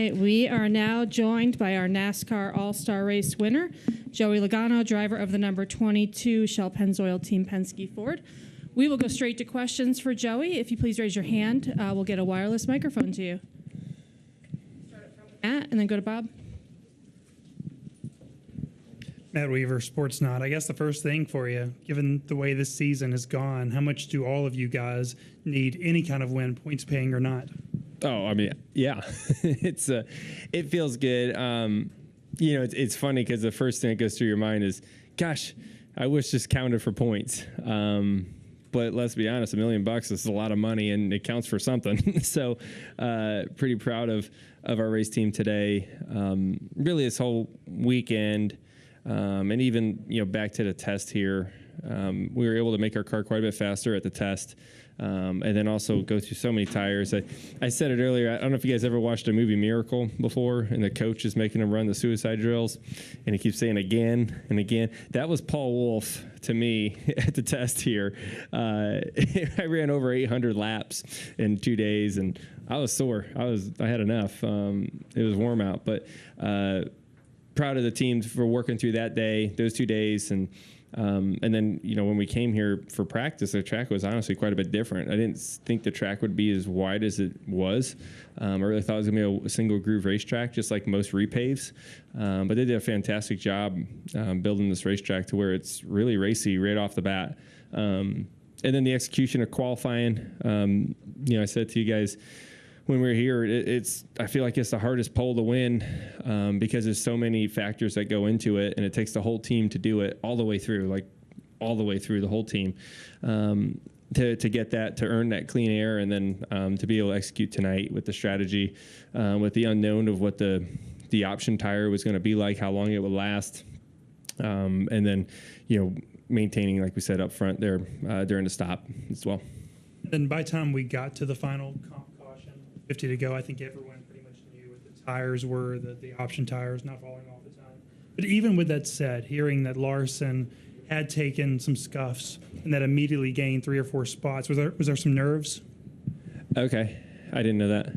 right, we are now joined by our NASCAR All-Star Race winner, Joey Logano, driver of the number 22 Shell Pennzoil Team Penske Ford. We will go straight to questions for Joey. If you please raise your hand, we'll get a wireless microphone to you. Start it from Matt, and then go to Bob. Matt Weaver, Sports Not. I guess the first thing for you, given the way this season has gone, how much do all of you guys need any kind of win, points paying or not? Oh, I mean, yeah, it feels good. It's funny because the first thing that goes through your mind is, gosh, I wish this counted for points. But let's be honest, $1 million is a lot of money and it counts for something. So pretty proud of our race team today. Really this whole weekend. And even, back to the test here, we were able to make our car quite a bit faster at the test, and then also go through so many tires. I said it earlier, I don't know if you guys ever watched the movie Miracle before, and the coach is making them run the suicide drills, and he keeps saying again and again. That was Paul Wolf to me at the test here. I ran over 800 laps in 2 days, and I was sore. I had enough. It was warm out, but proud of the team for working through that day, those 2 days, and then when we came here for practice, the track was honestly quite a bit different. I didn't think the track would be as wide as it was. I really thought it was gonna be a single groove racetrack, just like most repaves. But they did a fantastic job building this racetrack to where it's really racy right off the bat. And then the execution of qualifying. I said to you guys when we were here, I feel like it's the hardest pole to win because there's so many factors that go into it, and it takes the whole team to do it all the way through, the whole team, to get that, to earn that clean air, and then to be able to execute tonight with the strategy, with the unknown of what the option tire was going to be like, how long it would last, and then maintaining, like we said up front there during the stop as well. And by the time we got to the final caution, 50 to go, I think everyone pretty much knew what the tires were, the option tires not falling off the time. But even with that said, hearing that Larson had taken some scuffs and that immediately gained 3 or 4 spots, was there some nerves? Okay. I didn't know that.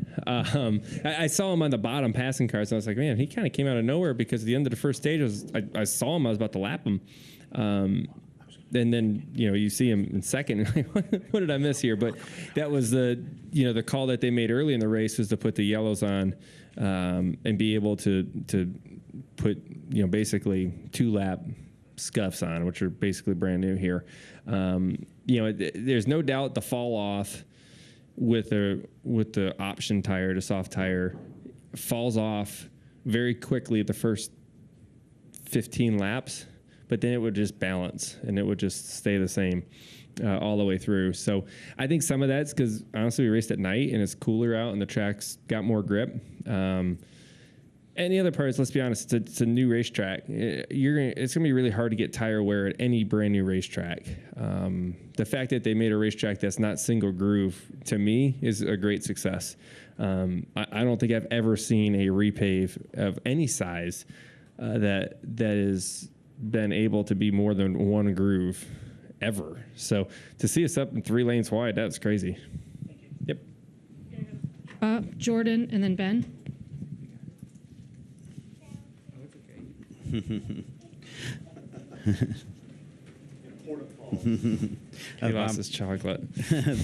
I saw him on the bottom passing cars, and I was like, man, he kind of came out of nowhere because at the end of the first stage, I saw him, I was about to lap him. And then, you see him in second. What did I miss here? But that was the call that they made early in the race was to put the yellows on and be able to put, basically 2-lap scuffs on, which are basically brand new here. There's no doubt the fall off with the option tire, the soft tire, falls off very quickly the first 15 laps. But then it would just balance and it would just stay the same all the way through. So I think some of that's because honestly we raced at night and it's cooler out and the track's got more grip. And the other part is, let's be honest, it's a new racetrack. It's gonna be really hard to get tire wear at any brand new racetrack. The fact that they made a racetrack that's not single groove to me is a great success. I don't think I've ever seen a repave of any size that is been able to be more than one groove ever. So to see us up in 3 lanes wide, that's crazy. Yep. Jordan and then Ben. He lost his chocolate.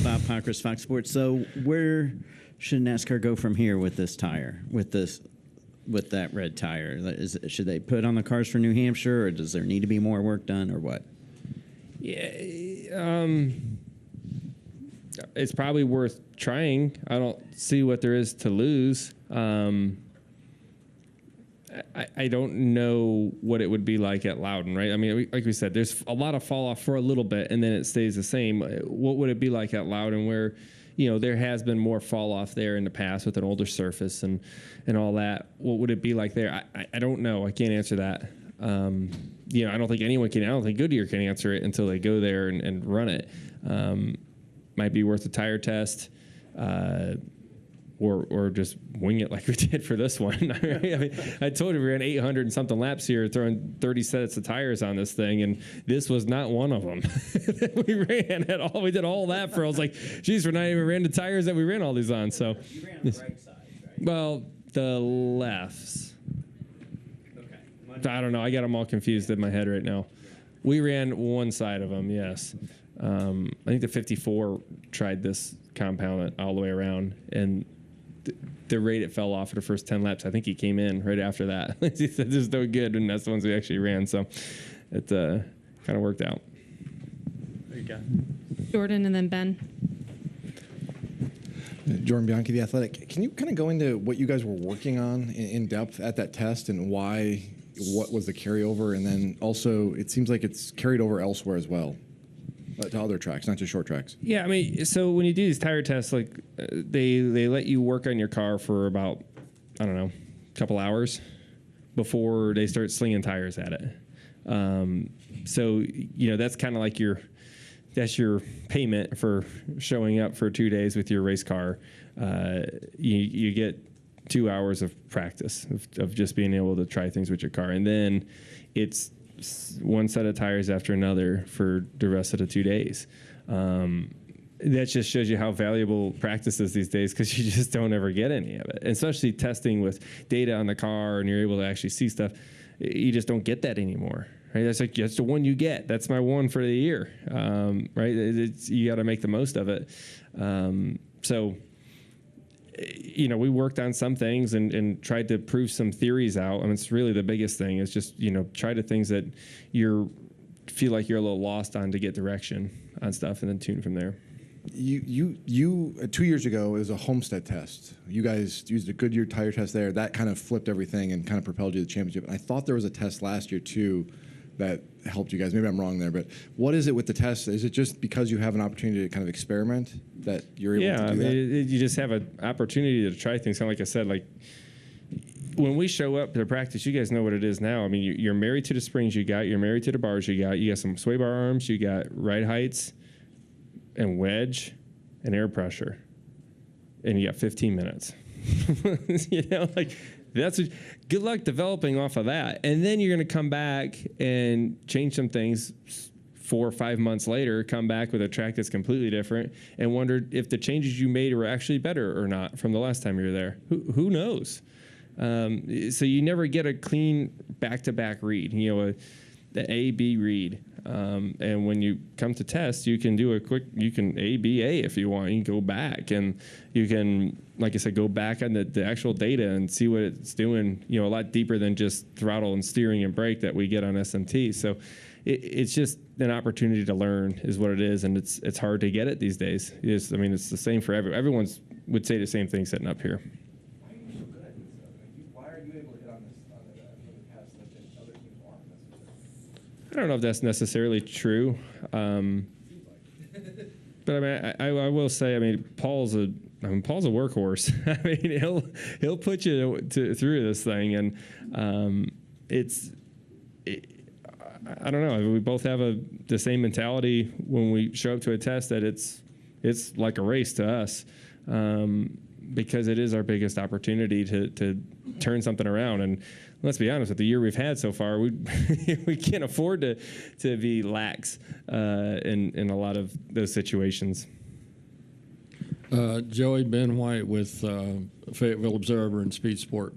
Bob Pockris, Fox Sports. So where should NASCAR go from here with this tire, with that red tire? Should they put on the cars for New Hampshire, or does there need to be more work done, or what? Yeah, it's probably worth trying. I don't see what there is to lose. I don't know what it would be like at Loudon, right? I mean, like we said, there's a lot of fall off for a little bit, and then it stays the same. What would it be like at Loudon, where there has been more fall off there in the past with an older surface and all that? What would it be like there? I don't know. I can't answer that. I don't think anyone can. I don't think Goodyear can answer it until they go there and run it. Might be worth a tire test, or just wing it like we did for this one. I mean, I told you we ran 800 and something laps here, throwing 30 sets of tires on this thing, and this was not one of them that we ran at all. We did all that for, I was like, geez, we're not even ran the tires that we ran all these on. So, you ran on the right side, right? Well, The lefts. Okay. I don't know. I got them all confused in my head right now. We ran one side of them, yes. I think the 54 tried this compound all the way around, and the rate it fell off for the first 10 laps, I think he came in right after that. He said, "This is no good," and that's the ones we actually ran. So it kind of worked out. There you go. Jordan and then Ben. Jordan Bianchi, The Athletic. Can you kind of go into what you guys were working on in depth at that test and what was the carryover? And then also, it seems like it's carried over elsewhere as well, to other tracks, not just short tracks. Yeah, I mean, so when you do these tire tests, like they let you work on your car for about, I don't know, a couple hours before they start slinging tires at it. So, that's kind of like that's your payment for showing up for 2 days with your race car. You get 2 hours of practice of just being able to try things with your car. And then it's one set of tires after another for the rest of the 2 days. That just shows you how valuable practice is these days, because you just don't ever get any of it. And especially testing with data on the car and you're able to actually see stuff. You just don't get that anymore. Right? That's the one you get. That's my one for the year. Right? You got to make the most of it. So, we worked on some things and tried to prove some theories out. I mean, it's really the biggest thing is just, try to things that feel like you're a little lost on to get direction on stuff, and then tune from there. You 2 years ago, it was a Homestead test. You guys used a Goodyear tire test there. That kind of flipped everything and kind of propelled you to the championship. And I thought there was a test last year too that helped you guys. Maybe I'm wrong there, but what is it with the test? Is it just because you have an opportunity to kind of experiment that you're able to do that? You just have an opportunity to try things. Kind of like I said, like when we show up to practice, you guys know what it is now. I mean, you're married to the springs you got, you're married to the bars you got some sway bar arms, you got ride heights and wedge and air pressure, and you got 15 minutes. That's good luck developing off of that. And then you're going to come back and change some things 4 or 5 months later, come back with a track that's completely different and wonder if the changes you made were actually better or not from the last time you were there. Who knows? So you never get a clean back-to-back read, the A-B read. And when you come to test, you can do you can A-B-A if you want. You can go back and you can, like I said, go back on the actual data and see what it's doing, a lot deeper than just throttle and steering and brake that we get on SMT. So it's just an opportunity to learn is what it is. And it's hard to get it these days. It's the same for everyone's would say the same thing sitting up here. Why are you so good at this stuff? Why are you able to hit on the test that other teams aren't necessarily? I don't know if that's necessarily true. But I will say, Paul's a workhorse. He'll put you through this thing, and I don't know. We both have the same mentality when we show up to a test that it's like a race to us, because it is our biggest opportunity to turn something around. And let's be honest, with the year we've had so far, we can't afford to be lax in a lot of those situations. Joey, Ben White with Fayetteville Observer and Speed Sport.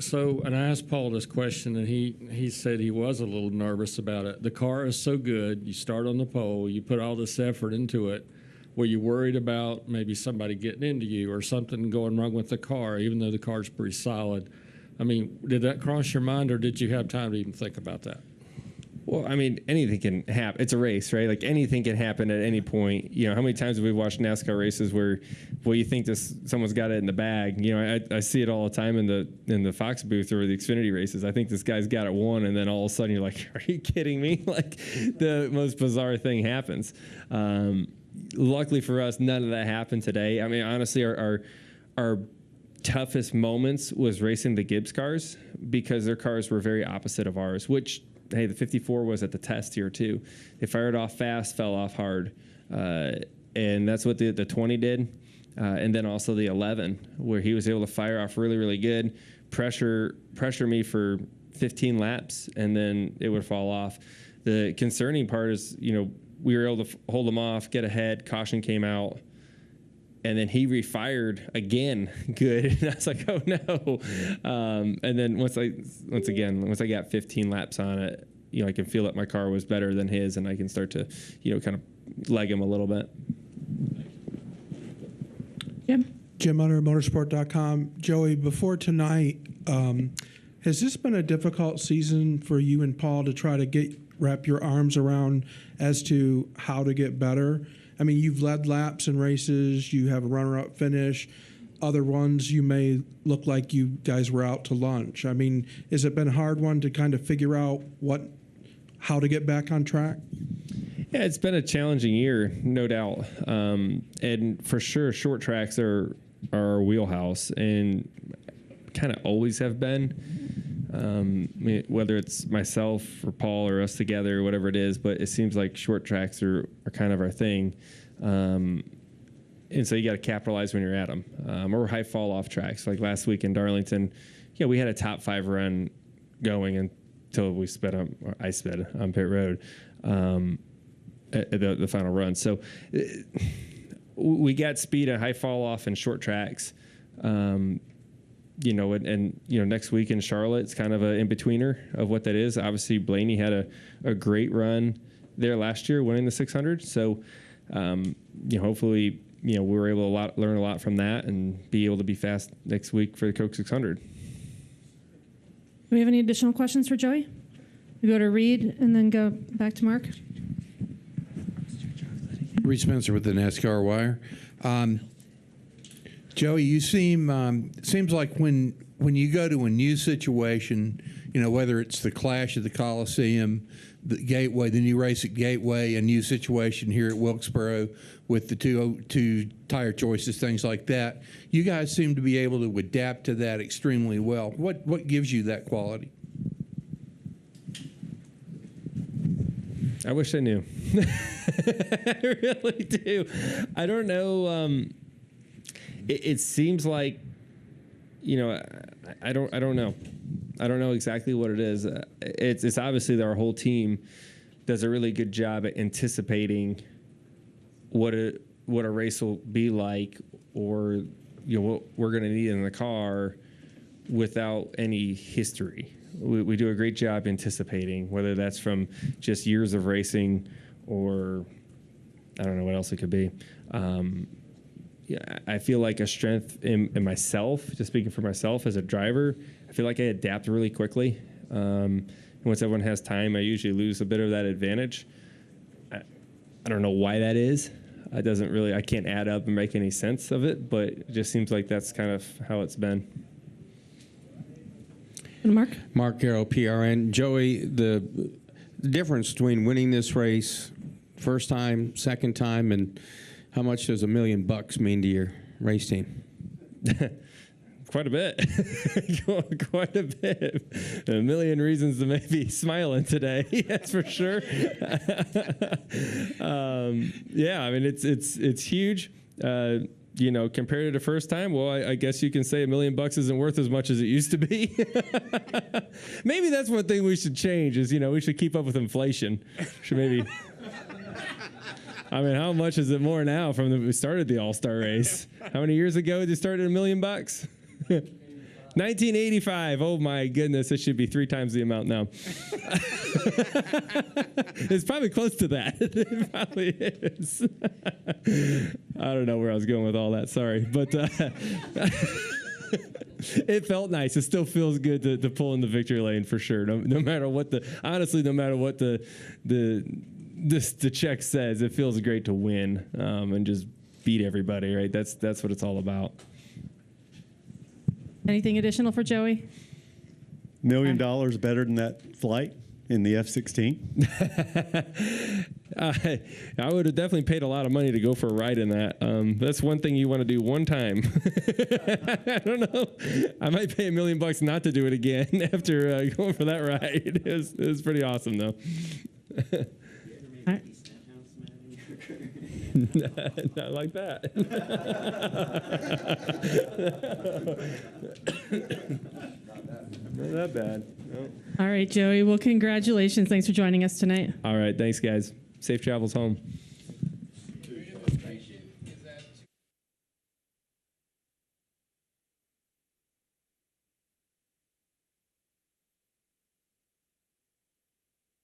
So, and I asked Paul this question, and he said he was a little nervous about it. The car is so good. You start on the pole. You put all this effort into it. Were you worried about maybe somebody getting into you or something going wrong with the car, even though the car's pretty solid? Did that cross your mind, or did you have time to even think about that? Well, anything can happen. It's a race, right? Like anything can happen at any point. How many times have we watched NASCAR races where, you think someone's got it in the bag? I see it all the time in the Fox booth or the Xfinity races. I think this guy's got it won, and then all of a sudden you're like, are you kidding me? Like the most bizarre thing happens. Luckily for us, none of that happened today. Honestly, our toughest moments was racing the Gibbs cars, because their cars were very opposite of ours, which, hey, the 54 was at the test here too. They fired off fast, fell off hard. And that's what the 20 did. And then also the 11, where he was able to fire off really, really good, pressure me for 15 laps, and then it would fall off. The concerning part is, we were able to hold them off, get ahead, caution came out, and then he refired again good. And I was like, oh no. And then once I got 15 laps on it, I can feel that my car was better than his, and I can start to, kind of leg him a little bit. Jim Hunter, motorsport.com. Joey, before tonight, has this been a difficult season for you and Paul to try to wrap your arms around as to how to get better? I mean, you've led laps in races, you have a runner-up finish. Other ones, you may look like you guys were out to lunch. I mean, has it been a hard one to kind of figure out how to get back on track? Yeah, it's been a challenging year, no doubt. And for sure, short tracks are our wheelhouse and kind of always have been. Whether it's myself or Paul or us together or whatever it is, but it seems like short tracks are kind of our thing. And so you got to capitalize when you're at them. Or high fall off tracks. Like last week in Darlington, we had a top 5 run going until I sped on pit road at the final run. So we got speed at high fall off and short tracks. Next week in Charlotte, it's kind of an in-betweener of what that is. Obviously, Blaney had a great run there last year, winning the 600. So, hopefully, we were able to learn a lot from that and be able to be fast next week for the Coke 600. Do we have any additional questions for Joey? We go to Reed and then go back to Mark. Reed Spencer with the NASCAR Wire. Joey, you seems like when you go to a new situation, whether it's the Clash at the Coliseum, the Gateway, the new race at Gateway, a new situation here at Wilkesboro with the two tire choices, things like that, you guys seem to be able to adapt to that extremely well. What gives you that quality? I wish I knew. I really do. I don't know. It seems like, I don't know. I don't know exactly what it is. It's obviously that our whole team does a really good job at anticipating what a race will be like, or what we're going to need in the car without any history. We do a great job anticipating, whether that's from just years of racing or I don't know what else it could be. I feel like a strength in myself, just speaking for myself as a driver, I feel like I adapt really quickly. And once everyone has time, I usually lose a bit of that advantage. I don't know why that is. I can't add up and make any sense of it, but it just seems like that's kind of how it's been. And Mark? Mark Garrow, PRN. Joey, the difference between winning this race first time, second time, and how much does $1 million mean to your race team? Quite a bit. Quite a bit. A million reasons to maybe smiling today. That's for sure. It's huge. Compared to the first time, well, I guess you can say $1 million isn't worth as much as it used to be. Maybe that's one thing we should change is, we should keep up with inflation. Should maybe. I mean, how much is it more now from we started the All-Star race? How many years ago did you start at $1 million? 1985. Oh my goodness, it should be 3 times the amount now. It's probably close to that. It probably is. I don't know where I was going with all that. Sorry, but it felt nice. It still feels good to pull in the victory lane for sure. No matter what the check says, it feels great to win and just beat everybody. Right? That's what it's all about. Anything additional for Joey? $1 million better than that flight in the F-16? I would have definitely paid a lot of money to go for a ride in that. That's one thing you want to do one time. I don't know. I might pay $1 million not to do it again after going for that ride. It was pretty awesome, though. Not like that. Not that bad. No. All right, Joey. Well, congratulations. Thanks for joining us tonight. All right. Thanks, guys. Safe travels home.